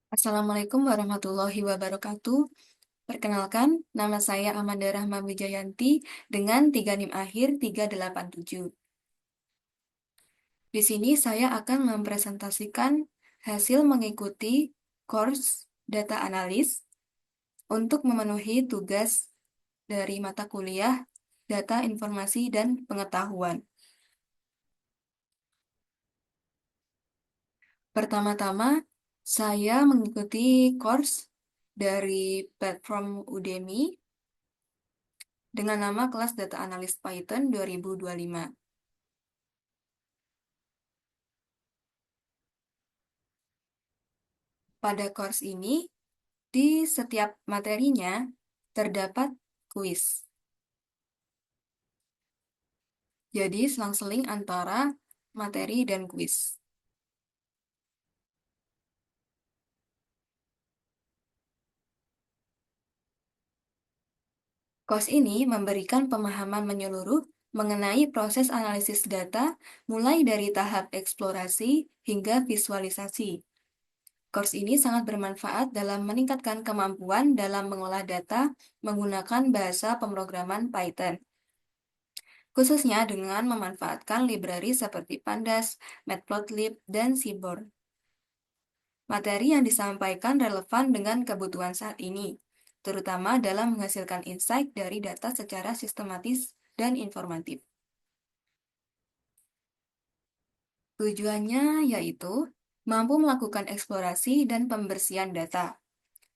Assalamualaikum warahmatullahi wabarakatuh. Perkenalkan, nama saya Amanda Rahma Wijayanti dengan 3 NIM akhir 387. Di sini saya akan mempresentasikan hasil mengikuti course Data Analis untuk memenuhi tugas dari mata kuliah Data Informasi dan Pengetahuan. Pertama-tama, saya mengikuti course dari platform Udemy dengan nama kelas Data Analyst Python 2025. Pada course ini, di setiap materinya terdapat kuis. Jadi, selang-seling antara materi dan kuis. Course ini memberikan pemahaman menyeluruh mengenai proses analisis data, mulai dari tahap eksplorasi hingga visualisasi. Course ini sangat bermanfaat dalam meningkatkan kemampuan dalam mengolah data menggunakan bahasa pemrograman Python, khususnya dengan memanfaatkan library seperti Pandas, Matplotlib, dan Seaborn. Materi yang disampaikan relevan dengan kebutuhan saat ini, terutama dalam menghasilkan insight dari data secara sistematis dan informatif. Tujuannya yaitu mampu melakukan eksplorasi dan pembersihan data,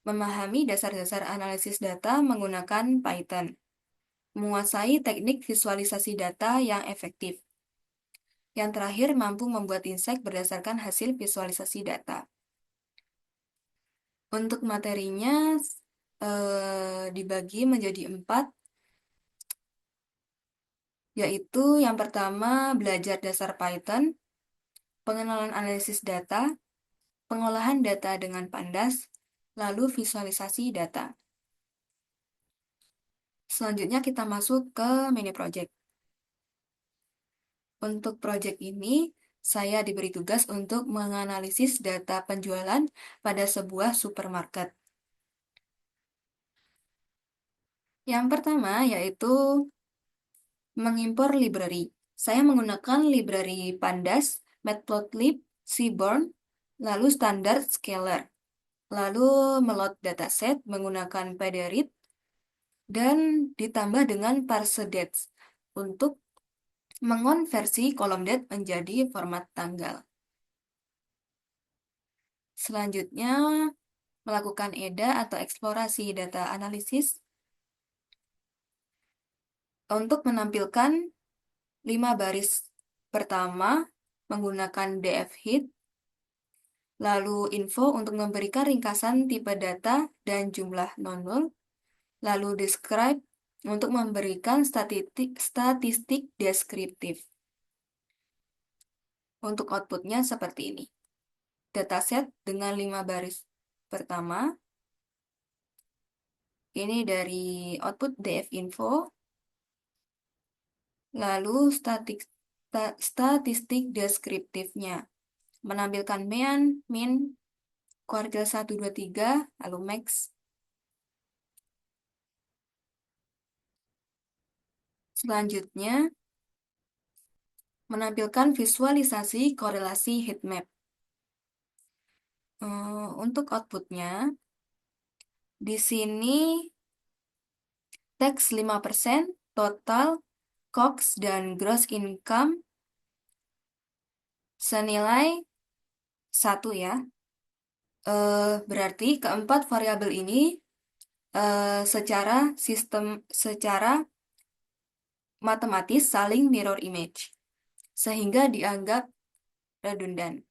memahami dasar-dasar analisis data menggunakan Python, menguasai teknik visualisasi data yang efektif. Yang terakhir, mampu membuat insight berdasarkan hasil visualisasi data. Untuk materinya dibagi menjadi 4, yaitu yang pertama belajar dasar Python, pengenalan analisis data, pengolahan data dengan Pandas, lalu visualisasi data. Selanjutnya kita masuk ke mini project. Untuk project ini, saya diberi tugas untuk menganalisis data penjualan pada sebuah supermarket. Yang pertama yaitu mengimpor library. Saya menggunakan library Pandas, Matplotlib, Seaborn, lalu standar scalar. Lalu meload dataset menggunakan pdread dan ditambah dengan parsedats untuk mengonversi kolom date menjadi format tanggal. Selanjutnya, melakukan EDA atau eksplorasi data analisis untuk menampilkan 5 baris pertama menggunakan df head, lalu info untuk memberikan ringkasan tipe data dan jumlah non-null, lalu describe untuk memberikan statistik deskriptif. Untuk outputnya seperti ini. Dataset dengan 5 baris pertama. Ini dari output df info. Lalu statistik deskriptifnya. Menampilkan mean, min, kuartil 1, 2, 3, lalu max. Selanjutnya, menampilkan visualisasi korelasi heatmap. Untuk outputnya, di sini teks 5%, total, COGS, dan gross income senilai 1 ya. Berarti keempat variabel ini secara matematis saling mirror image, sehingga dianggap redundan.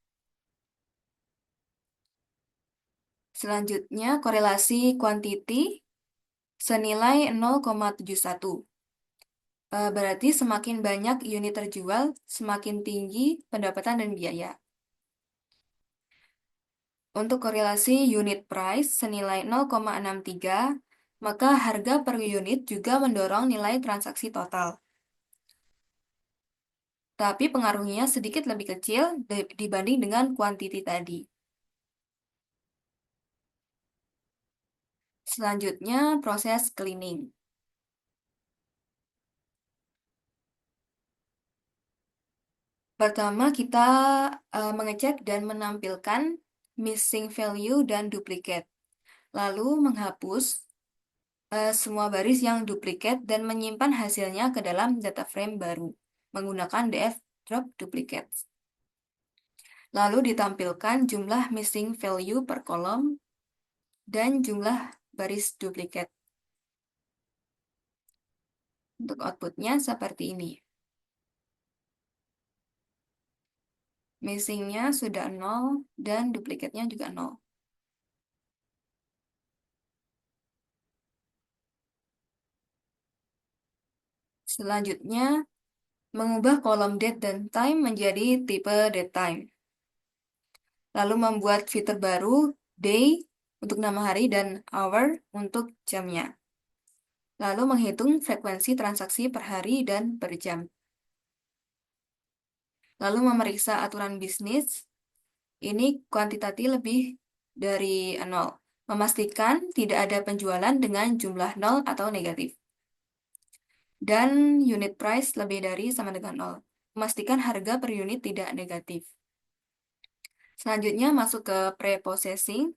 Selanjutnya, korelasi quantity senilai 0,71. Berarti semakin banyak unit terjual, semakin tinggi pendapatan dan biaya. Untuk korelasi unit price senilai 0,63, maka harga per unit juga mendorong nilai transaksi total. tapi pengaruhnya sedikit lebih kecil dibanding dengan quantity tadi. Selanjutnya, proses cleaning. Pertama, kita mengecek dan menampilkan missing value dan duplicate. Lalu menghapus semua baris yang duplikat dan menyimpan hasilnya ke dalam data frame baru menggunakan df drop duplicates. Lalu ditampilkan jumlah missing value per kolom dan jumlah baris duplikat. Untuk outputnya seperti ini. Missingnya sudah 0 dan duplikatnya juga 0. Selanjutnya, mengubah kolom date dan time menjadi tipe datetime. Lalu membuat fitur baru, day untuk nama hari dan hour untuk jamnya. Lalu menghitung frekuensi transaksi per hari dan per jam. Lalu memeriksa aturan bisnis, ini kuantitatif lebih dari 0. Memastikan tidak ada penjualan dengan jumlah 0 atau negatif. Dan unit price lebih dari sama dengan 0. Memastikan harga per unit tidak negatif. Selanjutnya masuk ke pre-processing.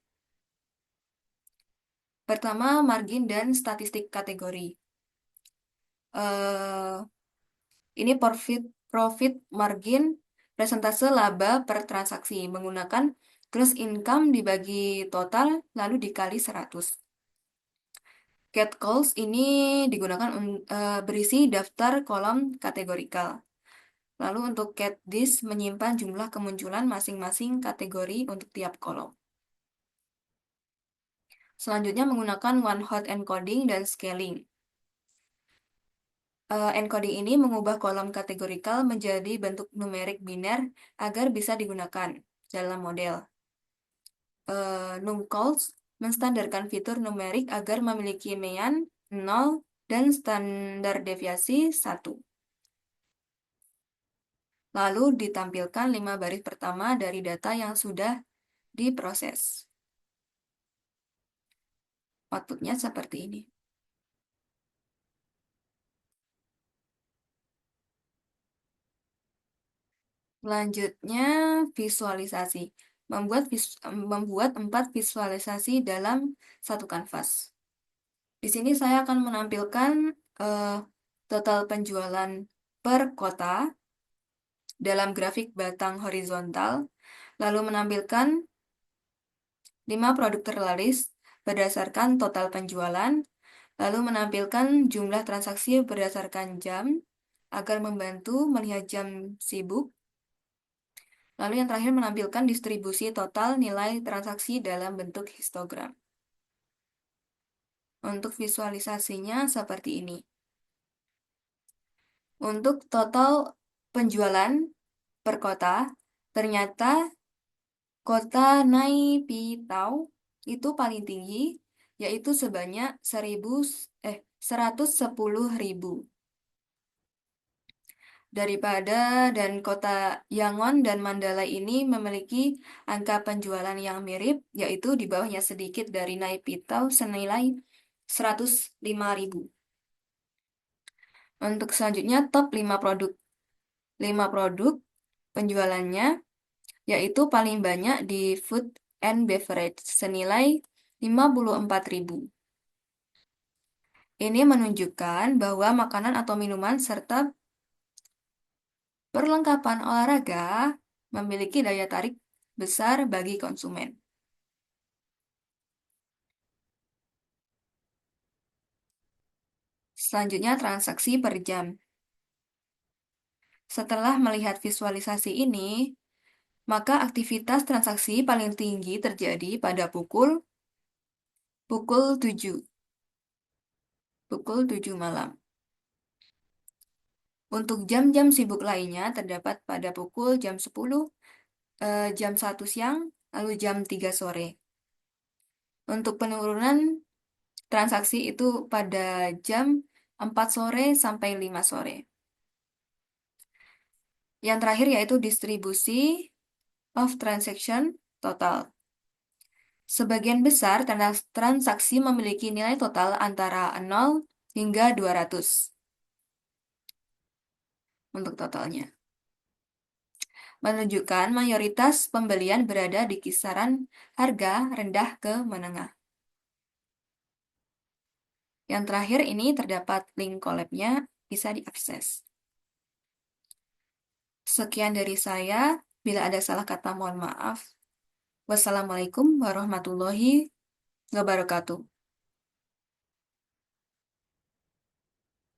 Pertama, margin dan statistik kategori. Eh, ini profit margin, persentase laba per transaksi menggunakan gross income dibagi total lalu dikali 100. Cat calls ini digunakan berisi daftar kolom kategorikal. Lalu untuk cat this menyimpan jumlah kemunculan masing-masing kategori untuk tiap kolom. Selanjutnya menggunakan one hot encoding dan scaling. Encoding ini mengubah kolom kategorikal menjadi bentuk numerik biner agar bisa digunakan dalam model. Numcalls menstandarkan fitur numerik agar memiliki mean 0 dan standar deviasi 1. Lalu ditampilkan 5 baris pertama dari data yang sudah diproses. Outputnya seperti ini. Selanjutnya, visualisasi. Membuat 4 visualisasi dalam satu kanvas. Di sini saya akan menampilkan total penjualan per kota dalam grafik batang horizontal, lalu menampilkan 5 produk terlaris berdasarkan total penjualan, lalu menampilkan jumlah transaksi berdasarkan jam agar membantu melihat jam sibuk. Lalu yang terakhir menampilkan distribusi total nilai transaksi dalam bentuk histogram. Untuk visualisasinya seperti ini. Untuk total penjualan per kota, ternyata kota Naipitau itu paling tinggi, yaitu sebanyak 110.000. Dan kota Yangon dan Mandalay ini memiliki angka penjualan yang mirip, yaitu di bawahnya sedikit dari Naipitau senilai 105.000. Untuk selanjutnya top 5 produk. 5 produk penjualannya yaitu paling banyak di food and beverage senilai 54.000. Ini menunjukkan bahwa makanan atau minuman serta perlengkapan olahraga memiliki daya tarik besar bagi konsumen. Selanjutnya transaksi per jam. Setelah melihat visualisasi ini, maka aktivitas transaksi paling tinggi terjadi pada pukul 7. Pukul 7 malam. Untuk jam-jam sibuk lainnya terdapat pada pukul jam 10, jam 1 siang, lalu jam 3 sore. Untuk penurunan transaksi itu pada jam 4 sore sampai 5 sore. Yang terakhir yaitu distribusi of transaction total. Sebagian besar transaksi memiliki nilai total antara 0 hingga 200 untuk totalnya. Menunjukkan mayoritas pembelian berada di kisaran harga rendah ke menengah. Yang terakhir ini terdapat link collab-nya, bisa diakses. Sekian dari saya, bila ada salah kata mohon maaf. Wassalamualaikum warahmatullahi wabarakatuh.